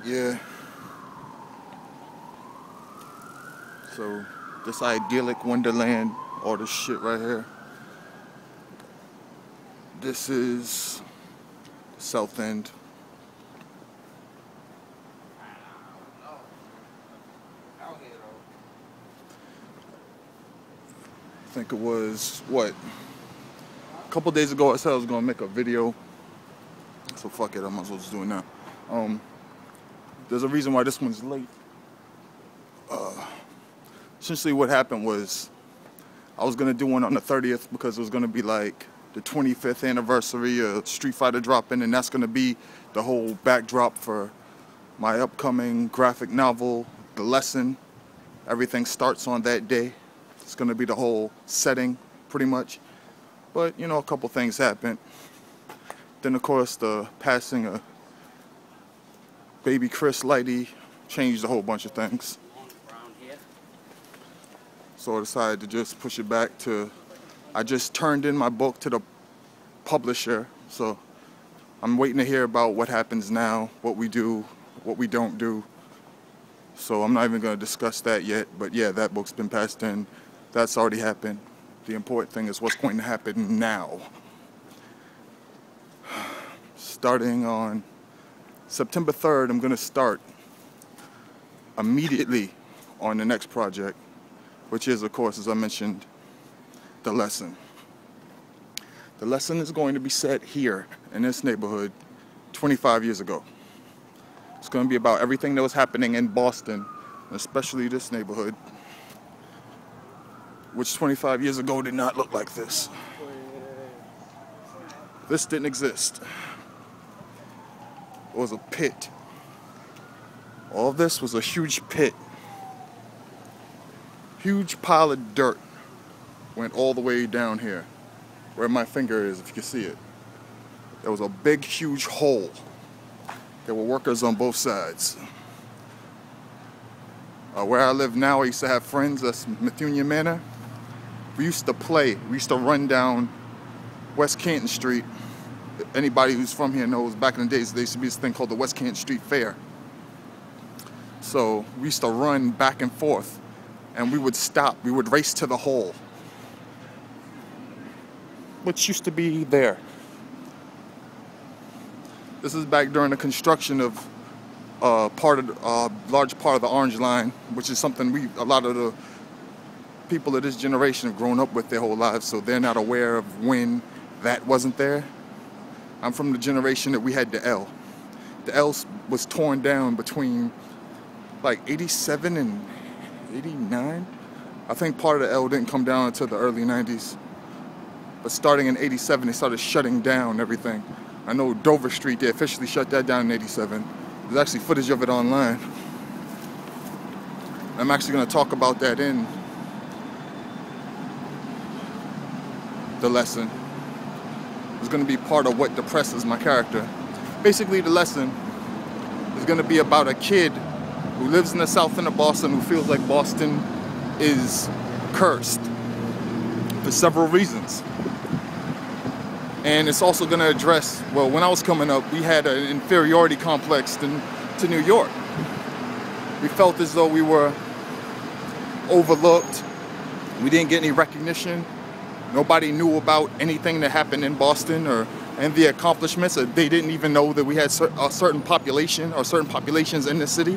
Yeah. So this idyllic wonderland, all this shit right here. This is South End. I think it was, what? A couple days ago I said I was gonna make a video. So fuck it, I might as well just do it now. There's a reason why this one's late. Essentially what happened was I was gonna do one on the 30th because it was gonna be like the 25th anniversary of Street Fighter dropping, and that's gonna be the whole backdrop for my upcoming graphic novel, The Lesson. Everything starts on that day. It's gonna be the whole setting, pretty much. But, you know, a couple things happened. Then, of course, the passing of baby Chris Lighty changed a whole bunch of things. So I decided to just push it back to, I just turned in my book to the publisher. So I'm waiting to hear about what happens now, what we do, what we don't do. So I'm not even going to discuss that yet. But yeah, that book's been passed in. That's already happened. The important thing is what's going to happen now. Starting on September 3rd, I'm going to start immediately on the next project, which is, of course, as I mentioned, The Lesson. The Lesson is going to be set here in this neighborhood 25 years ago. It's going to be about everything that was happening in Boston, especially this neighborhood, which 25 years ago did not look like this. This didn't exist. It was a pit. All of this was a huge pit. Huge pile of dirt went all the way down here, where my finger is, if you can see it. There was a big, huge hole. There were workers on both sides. Where I live now, I used to have friends, that's Methunia Manor. We used to play, we used to run down West Canton Street. Anybody who's from here knows back in the days, there used to be this thing called the West Canton Street Fair. So we used to run back and forth, and we would stop, we would race to the hole, which used to be there. This is back during the construction of large part of the Orange Line, which is something a lot of the people of this generation have grown up with their whole lives, so they're not aware of when that wasn't there. I'm from the generation that we had the L. The L was torn down between like 87 and 89. I think part of the L didn't come down until the early 90s. But starting in 87, they started shutting down everything. I know Dover Street, they officially shut that down in 87. There's actually footage of it online. I'm actually going to talk about that in The Lesson. It's going to be part of what depresses my character. Basically, The Lesson is going to be about a kid who lives in the south end of Boston who feels like Boston is cursed for several reasons. And it's also going to address, well, when I was coming up, we had an inferiority complex to New York. We felt as though we were overlooked. We didn't get any recognition. Nobody knew about anything that happened in Boston and the accomplishments. They didn't even know that we had a certain population or certain populations in the city,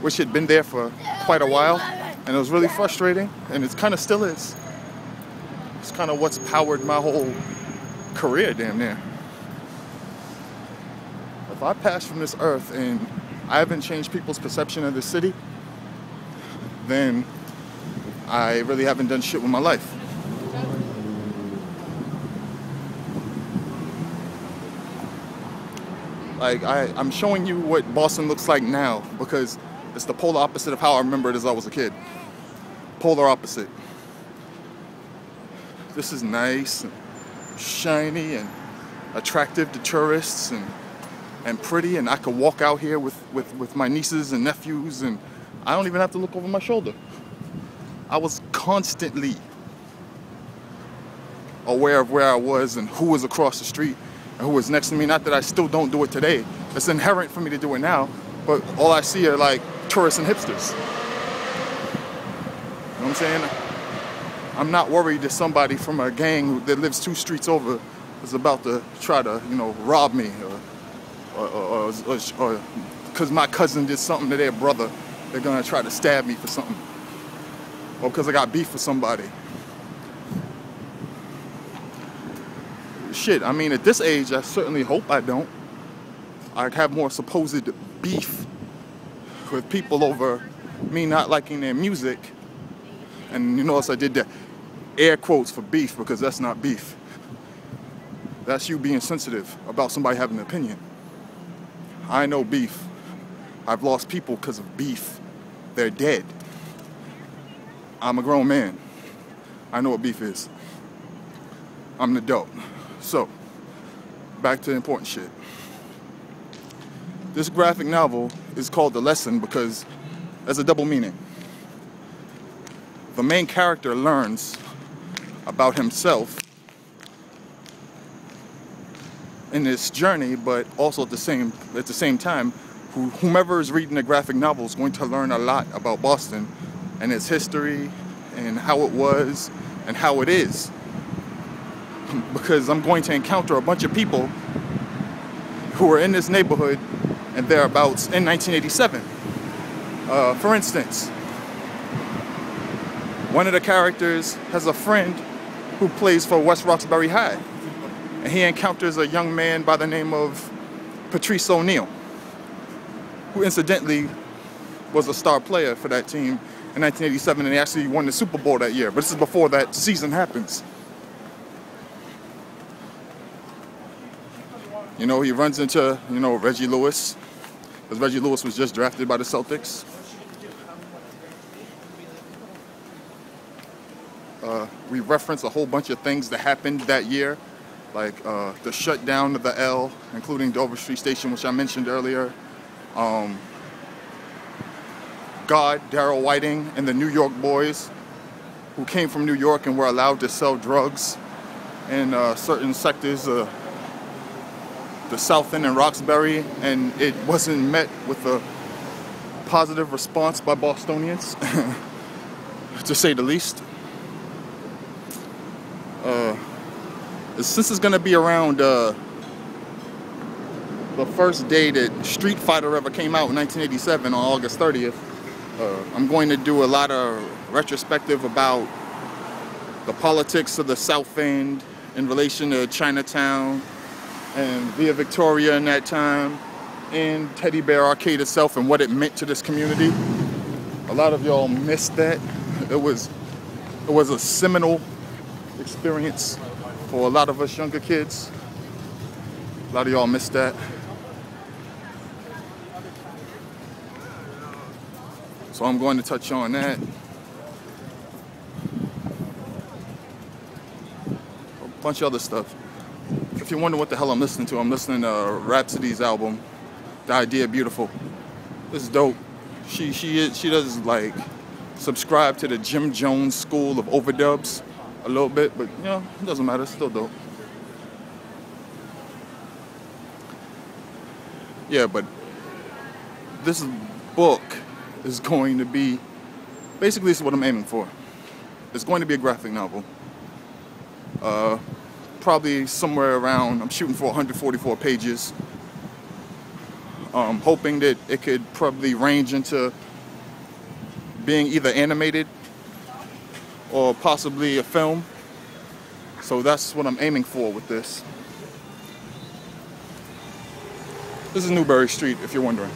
which had been there for quite a while. And it was really frustrating, and it kind of still is. It's kind of what's powered my whole career, damn near. If I pass from this earth and I haven't changed people's perception of the city, then I really haven't done shit with my life. Like, I'm showing you what Boston looks like now because it's the polar opposite of how I remember it as I was a kid. Polar opposite. This is nice and shiny and attractive to tourists and pretty, and I could walk out here with my nieces and nephews and I don't even have to look over my shoulder. I was constantly aware of where I was and who was across the street and who was next to me. Not that I still don't do it today. It's inherent for me to do it now, but all I see are like tourists and hipsters. You know what I'm saying? I'm not worried that somebody from a gang that lives 2 streets over is about to try to, you know, rob me, or because my cousin did something to their brother, they're gonna try to stab me for something, or because I got beef with somebody. Shit, I mean, at this age, I certainly hope I don't. I have more supposed beef with people over me not liking their music. And you notice I did the air quotes for beef, because that's not beef. That's you being sensitive about somebody having an opinion. I know beef. I've lost people because of beef. They're dead. I'm a grown man. I know what beef is. I'm an adult. So, back to the important shit. This graphic novel is called The Lesson because there's a double meaning. The main character learns about himself in this journey, but also at the same time, whomever is reading the graphic novel is going to learn a lot about Boston and its history and how it was and how it is. Because I'm going to encounter a bunch of people who were in this neighborhood and thereabouts in 1987. For instance, one of the characters has a friend who plays for West Roxbury High, and he encounters a young man by the name of Patrice O'Neal, who incidentally was a star player for that team in 1987, and they actually won the Super Bowl that year. But this is before that season happens. You know, he runs into, you know, Reggie Lewis, because Reggie Lewis was just drafted by the Celtics. We reference a whole bunch of things that happened that year, like the shutdown of the L, including Dover Street Station, which I mentioned earlier. God, Darryl Whiting, and the New York boys, who came from New York and were allowed to sell drugs in certain sectors, the South End and Roxbury, and it wasn't met with a positive response by Bostonians, to say the least. Since it's going to be around the first day that Street Fighter ever came out in 1987 on August 30th, I'm going to do a lot of retrospective about the politics of the South End in relation to Chinatown and Via Victoria in that time, and Teddy Bear Arcade itself and what it meant to this community. A lot of y'all missed that. It was a seminal experience for a lot of us younger kids. A lot of y'all missed that. So I'm going to touch on that. A bunch of other stuff. If you wonder what the hell I'm listening to, I'm listening to Rhapsody's album, The Idea Beautiful. This is dope. She does like subscribe to the Jim Jones school of overdubs a little bit, but you know, it doesn't matter, it's still dope. Yeah, but this book is going to be, basically this is what I'm aiming for. It's going to be a graphic novel. Probably somewhere around, I'm shooting for 144 pages. Hoping that it could probably range into being either animated or possibly a film. So that's what I'm aiming for with this. This is Newbury Street, if you're wondering.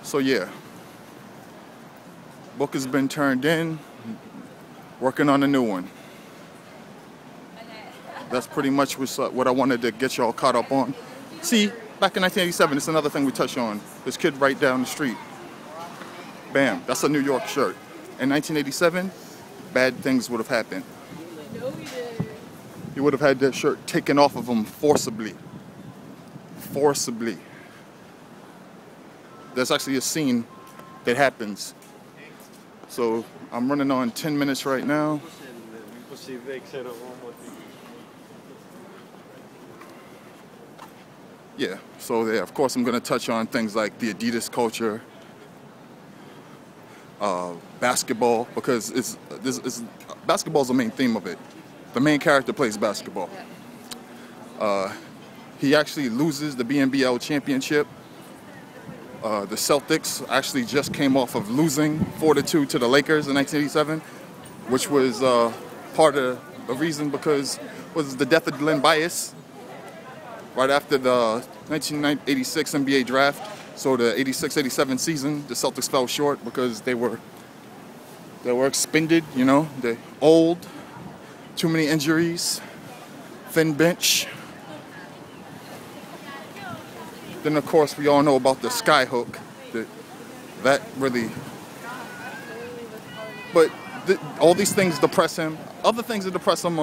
So yeah, book has been turned in, working on a new one. That's pretty much what I wanted to get y'all caught up on. See, back in 1987, it's another thing we touch on. This kid right down the street. Bam, that's a New York shirt. In 1987, bad things would have happened. He would have had that shirt taken off of him forcibly. Forcibly. There's actually a scene that happens. So I'm running on 10 minutes right now. yeah, so yeah, of course I'm going to touch on things like the Adidas culture, basketball, because basketball is the main theme of it. The main character plays basketball. He actually loses the BNBL championship. The Celtics actually just came off of losing 4-2 to the Lakers in 1987, which was part of the reason because was the death of Glenn Bias right after the 1986 NBA draft. So the 86-87 season, the Celtics fell short because they were expended, you know, they're old, too many injuries, thin bench. Then of course we all know about the skyhook. That really, but all these things depress him. Other things that depress him,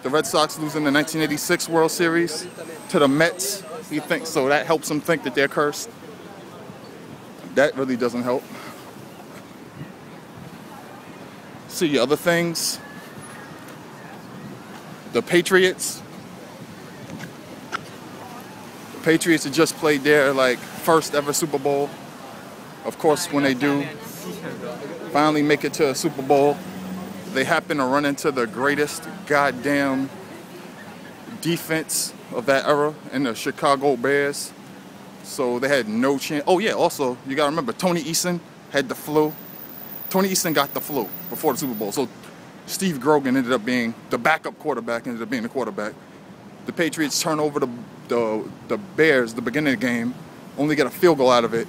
the Red Sox losing the 1986 World Series to the Mets. He thinks so that helps him think that they're cursed. That really doesn't help. See other things. The Patriots. The Patriots had just played their first ever Super Bowl. Of course, when they do finally make it to a Super Bowl, they happen to run into the greatest goddamn defense of that era in the Chicago Bears. So they had no chance. Oh yeah, also, you gotta remember, Tony Eason had the flu. Tony Eason got the flu before the Super Bowl. So Steve Grogan ended up being the backup quarterback, ended up being the quarterback. The Patriots turn over the Bears the beginning of the game, only get a field goal out of it.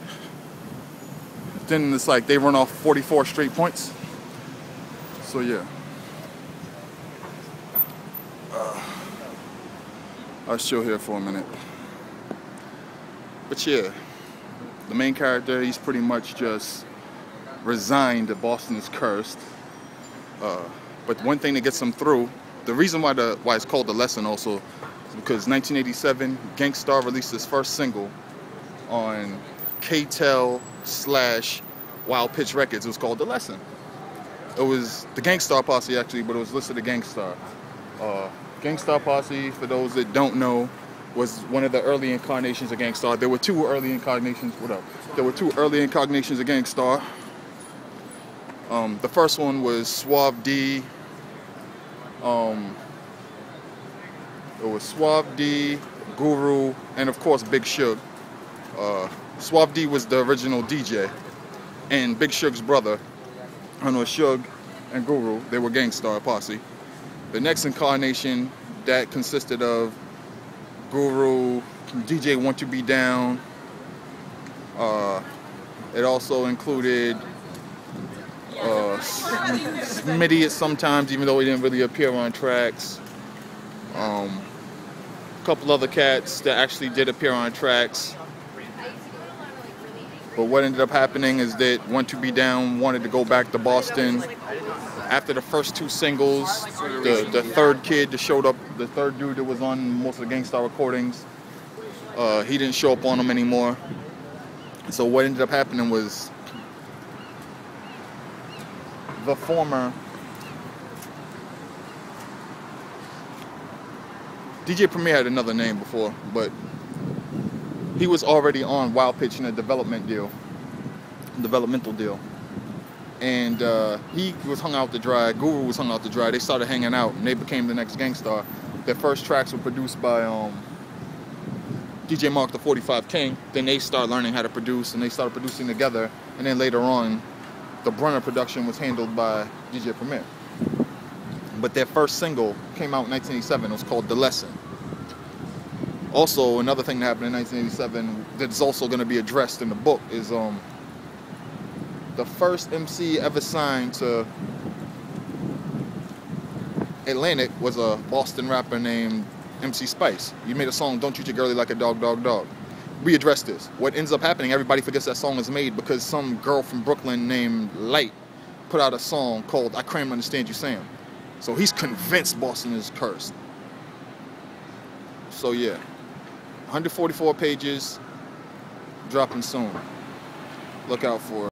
Then it's like they run off 44 straight points. So yeah. I'll chill here for a minute. But yeah, the main character, he's pretty much just resigned that Boston is cursed. But one thing that gets him through, the reason why it's called The Lesson also, is because 1987, Gangstar released his first single on KTEL/Wild Pitch Records. It was called The Lesson. It was the Gangstar Posse actually, but it was listed as Gangstar. Gangstar Posse, for those that don't know, was one of the early incarnations of Gangstar. There were two early incarnations. There were two early incarnations of Gangstar. The first one was Suave D. It was Suave D, Guru, and of course Big Shug. Suave D was the original DJ, and Big Shug's brother, Shug and Guru, they were Gangstar Posse. The next incarnation that consisted of Guru, DJ Want to Be Down. It also included Smitty at sometimes, even though he didn't really appear on tracks. A couple other cats that actually did appear on tracks. But what ended up happening is that Want to Be Down wanted to go back to Boston. After the first two singles, the third kid that showed up, the third dude that was on most of the Gangstar recordings, he didn't show up on them anymore. So what ended up happening was the former DJ Premier had another name before, but he was already on Wild Pitch in a developmental deal. And he was hung out to dry, Guru was hung out to dry. They started hanging out and they became the next Gangstar. Their first tracks were produced by DJ Mark the 45 King. Then they started learning how to produce and they started producing together. And then later on, the brunt of production was handled by DJ Premier. But their first single came out in 1987. It was called The Lesson. Also, another thing that happened in 1987 that's also going to be addressed in the book is the first MC ever signed to Atlantic was a Boston rapper named MC Spice. He made a song, Don't Treat Your Girlie Like a Dog, Dog, Dog. We addressed this. What ends up happening, everybody forgets that song is made because some girl from Brooklyn named Light put out a song called I Can't Understand You Sam. So he's convinced Boston is cursed. So yeah, 144 pages, dropping soon. Look out for it.